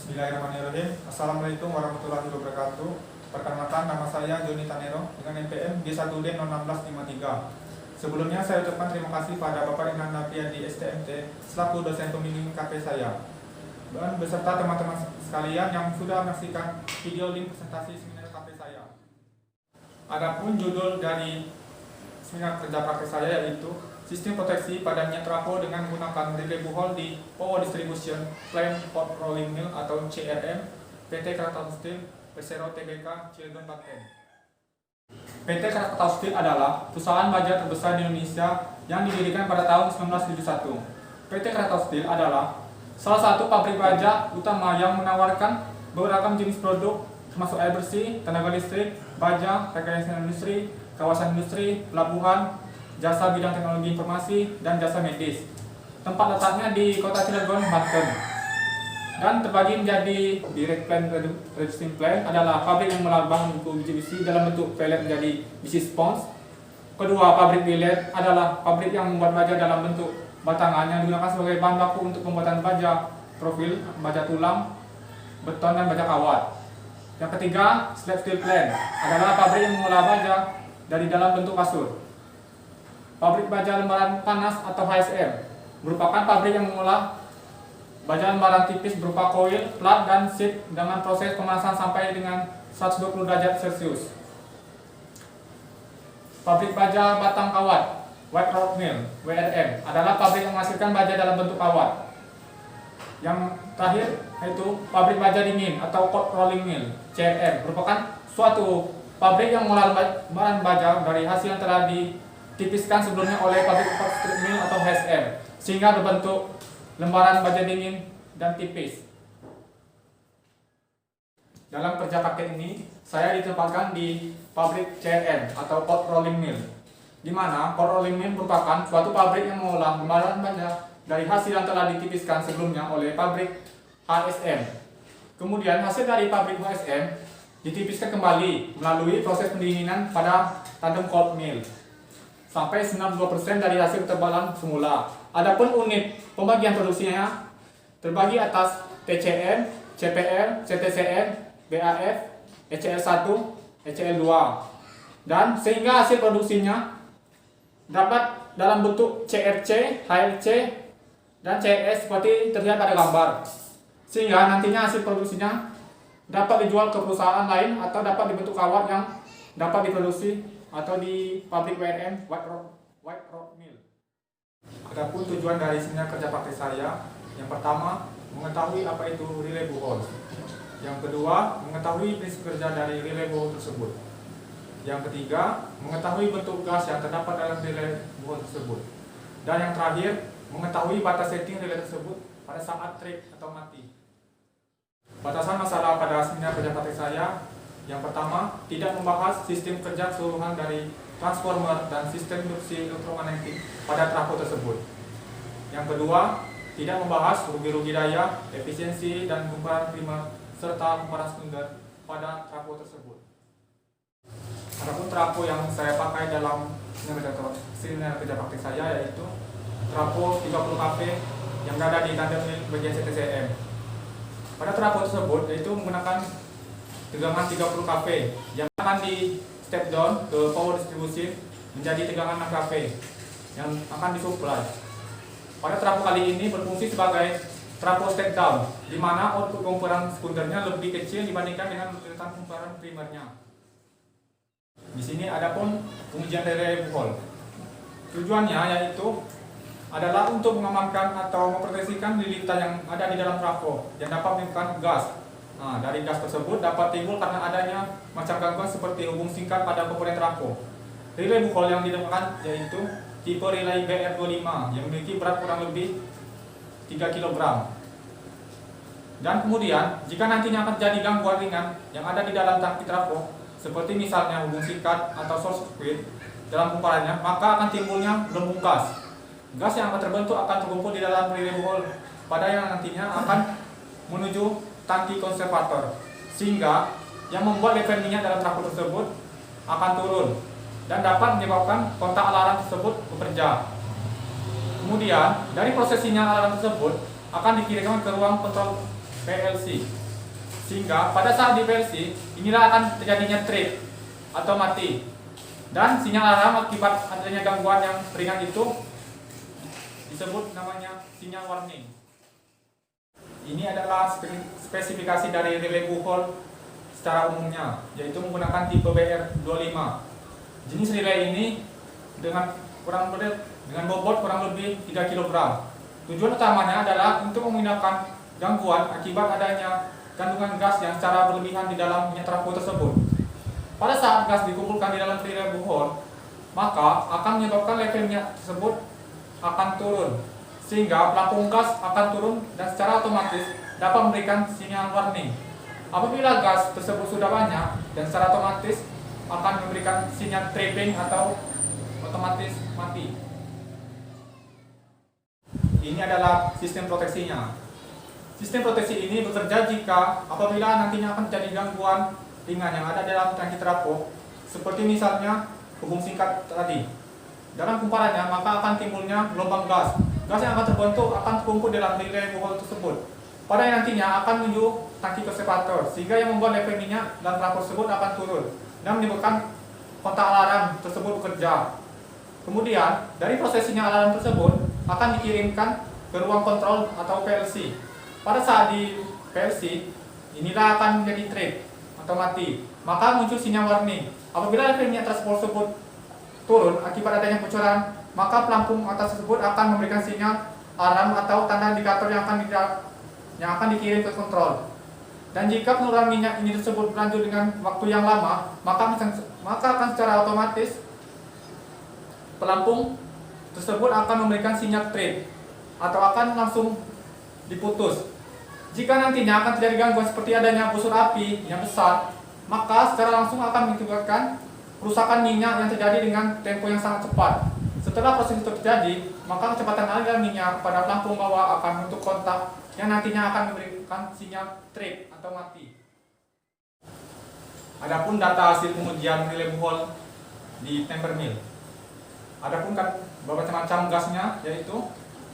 Bismillahirrahmanirrahim. Assalamualaikum warahmatullahi wabarakatuh. Perkenalkan, nama saya Joni Tanero dengan NPM G1D 01653. Sebelumnya saya ucapkan terima kasih pada Bapak Inan Nafiandi STMT selaku dosen pembimbing KP saya dan beserta teman-teman sekalian yang sudah menyaksikan video link presentasi seminar KP saya. Adapun judul dari seminar kerja praktek saya yaitu Sistem proteksi pada minyak trafo dengan menggunakan relay buhol di Power Distribution Plant Hot Rolling Mill atau CRM PT Krakatau Steel Persero Tbk Cilegon Banten. PT Krakatau Steel adalah perusahaan baja terbesar di Indonesia yang didirikan pada tahun 1971. PT Krakatau Steel adalah salah satu pabrik baja utama yang menawarkan beragam jenis produk termasuk air bersih, tenaga listrik, baja, rekayasa industri, kawasan industri, pelabuhan, jasa bidang teknologi informasi, dan jasa medis. Tempat letaknya di kota Cilegon, Banten. Dan terbagi menjadi direct plant, reducing plant adalah pabrik yang melambang biji besi dalam bentuk pellet menjadi besi spons. Kedua, pabrik billet adalah pabrik yang membuat baja dalam bentuk batangan yang digunakan sebagai bahan baku untuk pembuatan baja profil, baja tulang, beton, dan baja kawat. Yang ketiga, slab steel plant adalah pabrik yang mengolah baja dari dalam bentuk kasur. Pabrik baja lembaran panas atau HSM merupakan pabrik yang mengolah baja lembaran tipis berupa coil, plat, dan sheet dengan proses pemanasan sampai dengan 120 derajat Celcius. Pabrik baja batang kawat White Rod Mill (WRM) adalah pabrik yang menghasilkan baja dalam bentuk kawat. Yang terakhir yaitu pabrik baja dingin atau Cold Rolling Mill (CRM) merupakan suatu pabrik yang mengolah bahan baja dari hasil yang telah ditipiskan sebelumnya oleh pabrik strip mill atau HSM sehingga berbentuk lembaran baja dingin dan tipis. Dalam kerja praktek ini, saya ditempatkan di pabrik CRM atau Cold Rolling Mill, di mana Cold Rolling Mill merupakan suatu pabrik yang mengolah lembaran baja dari hasil yang telah ditipiskan sebelumnya oleh pabrik HSM. Kemudian hasil dari pabrik HSM ditipiskan kembali melalui proses pendinginan pada tandem cold mill sampai 92% dari hasil ketebalan semula. Adapun unit pembagian produksinya terbagi atas TCN, CPL, CTCN, BAF, ECL1, ECL2, dan sehingga hasil produksinya dapat dalam bentuk CRC, HLC, dan CS seperti terlihat pada gambar. Sehingga nantinya hasil produksinya dapat dijual ke perusahaan lain atau dapat dibentuk kawat yang dapat diproduksi atau di pabrik WRM White Rod Mill. Adapun tujuan dari seminar kerja praktek saya, yang pertama mengetahui apa itu relay buhol. Yang kedua, mengetahui prinsip kerja dari relay buhol tersebut. Yang ketiga, mengetahui bentuk gas yang terdapat dalam relay buhol tersebut. Dan yang terakhir, mengetahui batas setting relay tersebut pada saat trip atau mati. Batasan masalah pada seminar kerja praktek saya, yang pertama, tidak membahas sistem kerja keseluruhan dari transformer dan sistem induksi elektromagnetik pada trafo tersebut. Yang kedua, tidak membahas rugi-rugi daya, efisiensi, dan gumpalan primer serta gumpalan sekunder pada trafo tersebut. Adapun trafo yang saya pakai dalam seminar kerja praktek saya yaitu trafo 30 kV yang ada di tandem bagian CTCM. Pada trafo tersebut yaitu menggunakan tegangan 30 kV yang akan di step down ke power distribution menjadi tegangan 6 kV yang akan disuplai. Pada trafo kali ini berfungsi sebagai trafo step down, di mana output kumparan sekundernya lebih kecil dibandingkan dengan letusan kumparan primernya. Di sini adapun pengujian relay buhol. Tujuannya yaitu adalah untuk mengamankan atau memproteksikan lilitan yang ada di dalam trafo yang dapat menimbulkan gas. Nah, dari gas tersebut dapat timbul karena adanya macam gangguan seperti hubung singkat pada komponen trafo. Relay buhol yang ditemukan yaitu tipe relay BR25 yang memiliki berat kurang lebih 3 kg. Dan kemudian, jika nantinya akan terjadi gangguan ringan yang ada di dalam tangki trafo, seperti misalnya hubung singkat atau short circuit dalam kumparannya, maka akan timbulnya gelembung gas. Gas yang akan terbentuk akan terkumpul di dalam relay buhol pada yang nantinya akan menuju tangki konservator, sehingga yang membuat level minyak dalam trafo tersebut akan turun dan dapat menyebabkan kontak alarm tersebut bekerja. Kemudian, dari proses sinyal alarm tersebut akan dikirimkan ke ruang kontrol PLC. Sehingga pada saat di PLC, inilah akan terjadinya trip atau mati. Dan sinyal alarm akibat adanya gangguan yang ringan itu disebut namanya sinyal warning. Ini adalah spesifikasi dari relay buhol secara umumnya, yaitu menggunakan tipe BR25. Jenis relay ini dengan bobot kurang lebih 3 kg. Tujuan utamanya adalah untuk memindahkan gangguan akibat adanya kandungan gas yang secara berlebihan di dalam minyak trafo tersebut. Pada saat gas dikumpulkan di dalam relay buhol, maka akan menyebabkan level minyak tersebut akan turun, sehingga pelampung gas akan turun dan secara otomatis dapat memberikan sinyal warning. Apabila gas tersebut sudah banyak dan secara otomatis akan memberikan sinyal tripping atau otomatis mati. Ini adalah sistem proteksinya. Sistem proteksi ini bekerja jika apabila nantinya akan terjadi gangguan ringan yang ada dalam tangki trafo, seperti misalnya hubung singkat tadi. Dalam kumparannya maka akan timbulnya gelombang gas. Gas yang akan terbentuk akan terkumpul dalam relay buhol tersebut. Pada yang nantinya akan menuju tangki konservator, sehingga yang membuat level minyak dalam trafo tersebut akan turun dan menyebabkan kontak alarm tersebut bekerja. Kemudian dari proses sinyal alarm tersebut akan dikirimkan ke ruang kontrol atau PLC. Pada saat di PLC, inilah akan menjadi trip atau mati. Maka muncul sinyal warning. Apabila level minyak tersebut turun akibat adanya bocoran, maka pelampung atas tersebut akan memberikan sinyal alarm atau tanda indikator yang akan dikirim ke kontrol. Dan jika penurunan minyak ini tersebut berlanjut dengan waktu yang lama, maka akan secara otomatis pelampung tersebut akan memberikan sinyal trip atau akan langsung diputus. Jika nantinya akan terjadi gangguan seperti adanya busur api yang besar, maka secara langsung akan mengakibatkan kerusakan minyak yang terjadi dengan tempo yang sangat cepat. Setelah proses itu terjadi, maka kecepatan aliran minyak pada pelampung bawah akan membentuk kontak yang nantinya akan memberikan sinyal trip atau mati. Adapun data hasil pengujian relay buhol di temper mill. Adapun beberapa macam gasnya, yaitu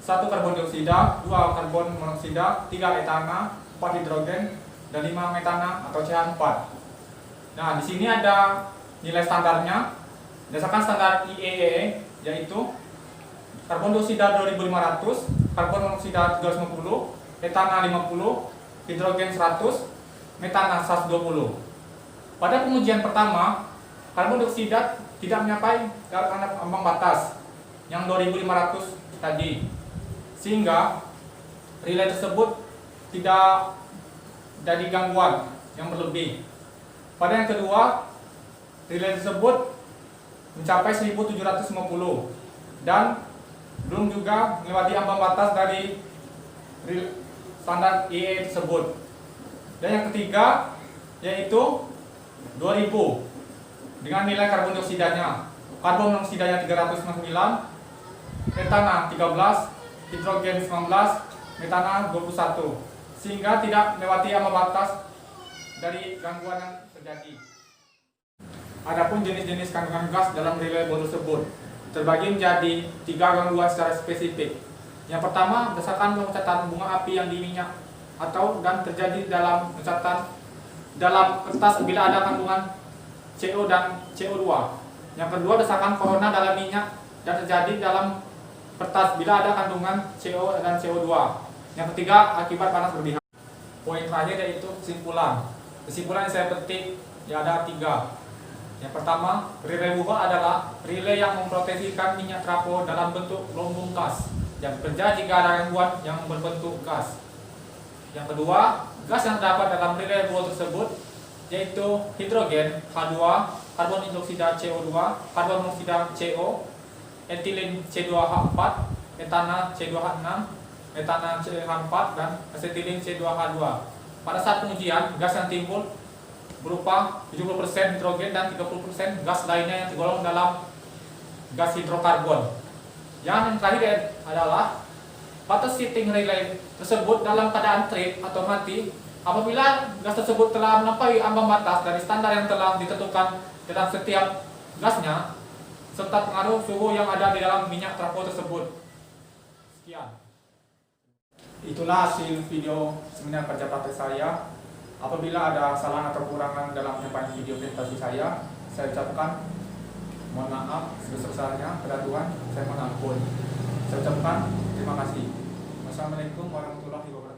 1 karbon dioksida, 2 karbon monoksida, 3 etana, 4 hidrogen, dan 5 metana atau CH4. Nah, di sini ada nilai standarnya berdasarkan standar IEEE, yaitu karbon dioksida 2500, karbon monoksida 350, etana 50, hidrogen 100, metana 120. Pada pengujian pertama, karbon dioksida tidak mencapai ambang batas yang 2500 tadi, sehingga relay tersebut tidak jadi gangguan yang berlebih. Pada yang kedua, relay tersebut mencapai 1750 dan belum juga melewati ambang batas dari standar IE tersebut. Dan yang ketiga yaitu 2000 dengan nilai karbon dioksidanya. Karbon monoksidanya 399, etana 13, hidrogen 19, metana 21, sehingga tidak melewati ambang batas dari gangguan yang terjadi. Adapun jenis-jenis kandungan gas dalam relay buhol tersebut terbagi menjadi 3 gangguan secara spesifik. Yang pertama, berdasarkan loncatan bunga api yang di minyak atau dan terjadi dalam loncatan dalam kertas bila ada kandungan CO dan CO2. Yang kedua, berdasarkan corona dalam minyak dan terjadi dalam kertas bila ada kandungan CO dan CO2. Yang ketiga, akibat panas berlebihan. Poin terakhir yaitu kesimpulan. Kesimpulan yang saya petik ya ada 3. Yang pertama, relay buhol adalah relay yang memproteksikan minyak trafo dalam bentuk gelombang gas yang bekerja jika ada gangguan yang berbentuk gas. Yang kedua, gas yang terdapat dalam relay buhol tersebut yaitu hidrogen H2, karbon hidroksida CO2, karbon monoksida CO, etilin C2H4, etana C2H6, metana CH4, dan asetilin C2H2. Pada saat pengujian, gas yang timbul berupa 70% hidrogen dan 30% gas lainnya yang tergolong dalam gas hidrokarbon. Yang terakhir adalah batas setting relay tersebut dalam keadaan trip atau mati apabila gas tersebut telah melampaui ambang batas dari standar yang telah ditentukan dalam setiap gasnya serta pengaruh suhu yang ada di dalam minyak trafo tersebut. Sekian. Itulah hasil video seminar kerja praktek saya. Apabila ada kesalahan atau kekurangan dalam penyampaian video presentasi saya ucapkan mohon maaf sebesar-besarnya kepada Tuhan, saya mohon ampun. Saya ucapkan terima kasih. Wassalamualaikum warahmatullahi wabarakatuh.